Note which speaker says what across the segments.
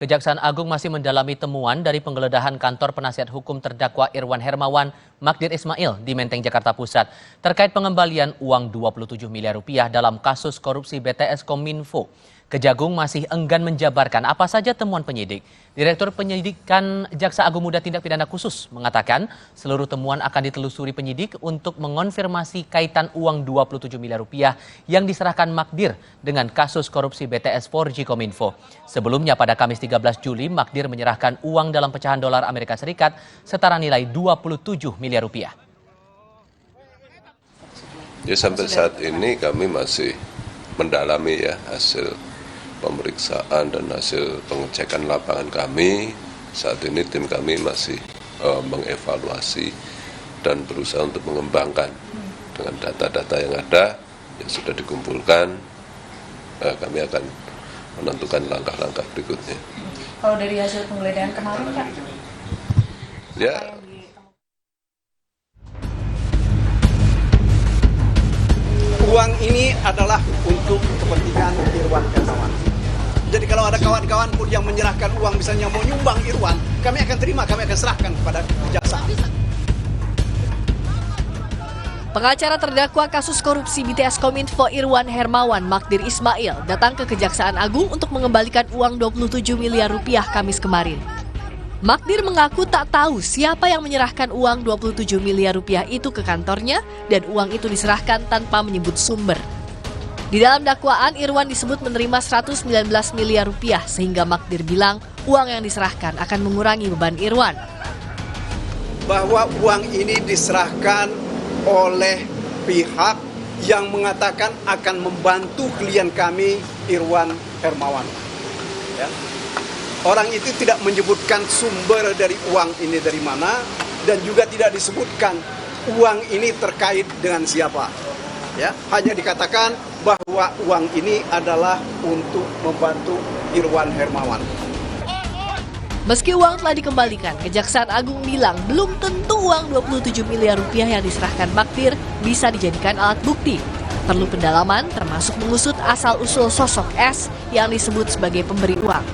Speaker 1: Kejaksaan Agung masih mendalami temuan dari penggeledahan kantor penasihat hukum terdakwa Irwan Hermawan, Magdir Ismail di Menteng, Jakarta Pusat terkait pengembalian uang 27 miliar rupiah dalam kasus korupsi BTS Kominfo. Kejagung masih enggan menjabarkan apa saja temuan penyidik. Direktur Penyidikan Jaksa Agung Muda Tindak Pidana Khusus mengatakan seluruh temuan akan ditelusuri penyidik untuk mengonfirmasi kaitan uang 27 miliar rupiah yang diserahkan Magdir dengan kasus korupsi BTS 4G Kominfo. Sebelumnya pada Kamis 13 Juli, Magdir menyerahkan uang dalam pecahan dolar Amerika Serikat setara nilai 27 miliar rupiah.
Speaker 2: Ya, sampai saat ini kami masih mendalami hasil pemeriksaan dan hasil pengecekan lapangan kami. Saat ini tim kami masih mengevaluasi dan berusaha untuk mengembangkan dengan data-data yang ada yang sudah dikumpulkan. Kami akan menentukan langkah-langkah berikutnya.
Speaker 3: Kalau dari hasil penggeledahan kemarin, Pak?
Speaker 2: Ya.
Speaker 4: Uang ini adalah untuk kepentingan Irwan Hermawan. Jadi kalau ada kawan-kawan pun yang menyerahkan uang, misalnya mau nyumbang Irwan, kami akan terima, kami akan serahkan kepada kejaksaan.
Speaker 5: Pengacara terdakwa kasus korupsi BTS Kominfo Irwan Hermawan, Magdir Ismail, datang ke Kejaksaan Agung untuk mengembalikan uang 27 miliar rupiah Kamis kemarin. Magdir mengaku tak tahu siapa yang menyerahkan uang 27 miliar rupiah itu ke kantornya dan uang itu diserahkan tanpa menyebut sumber. Di dalam dakwaan, Irwan disebut menerima 119 miliar rupiah sehingga Magdir bilang uang yang diserahkan akan mengurangi beban Irwan.
Speaker 4: Bahwa uang ini diserahkan oleh pihak yang mengatakan akan membantu klien kami Irwan Hermawan. Ya. Orang itu tidak menyebutkan sumber dari uang ini dari mana dan juga tidak disebutkan uang ini terkait dengan siapa. Ya, hanya dikatakan bahwa uang ini adalah untuk membantu Irwan Hermawan.
Speaker 5: Meski uang telah dikembalikan, Kejaksaan Agung bilang belum tentu uang 27 miliar rupiah yang diserahkan Magdir bisa dijadikan alat bukti. Perlu pendalaman termasuk mengusut asal-usul sosok S yang disebut sebagai pemberi uang.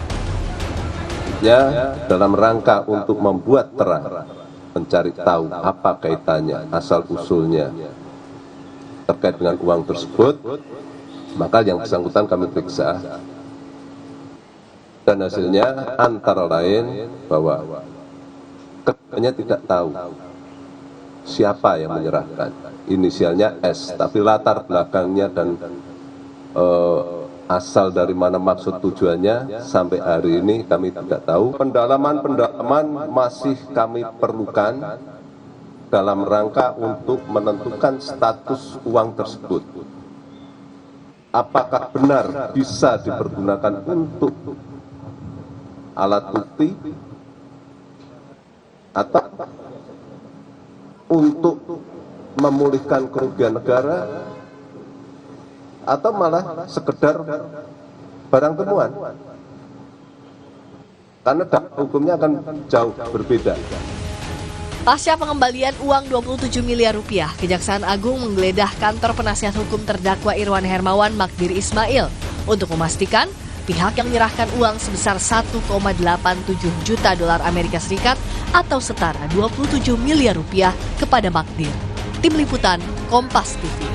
Speaker 2: Ya, dalam rangka untuk membuat terang, mencari tahu apa kaitannya, asal-usulnya terkait dengan uang tersebut, maka yang bersangkutan kami periksa. Dan hasilnya antara lain bahwa keduanya tidak tahu siapa yang menyerahkan. Inisialnya S, tapi latar belakangnya dan asal dari mana maksud tujuannya sampai hari ini kami tidak tahu. Pendalaman masih kami perlukan dalam rangka untuk menentukan status uang tersebut. Apakah benar bisa dipergunakan untuk alat bukti atau untuk memulihkan kerugian negara atau malah sekedar barang temuan. Karena hukumnya akan jauh berbeda.
Speaker 5: Pasca pengembalian uang 27 miliar rupiah, Kejaksaan Agung menggeledah kantor penasihat hukum terdakwa Irwan Hermawan, Magdir Ismail untuk memastikan pihak yang menyerahkan uang sebesar 1,87 juta dolar Amerika Serikat atau setara 27 miliar rupiah kepada Magdir. Tim Liputan, Kompas TV.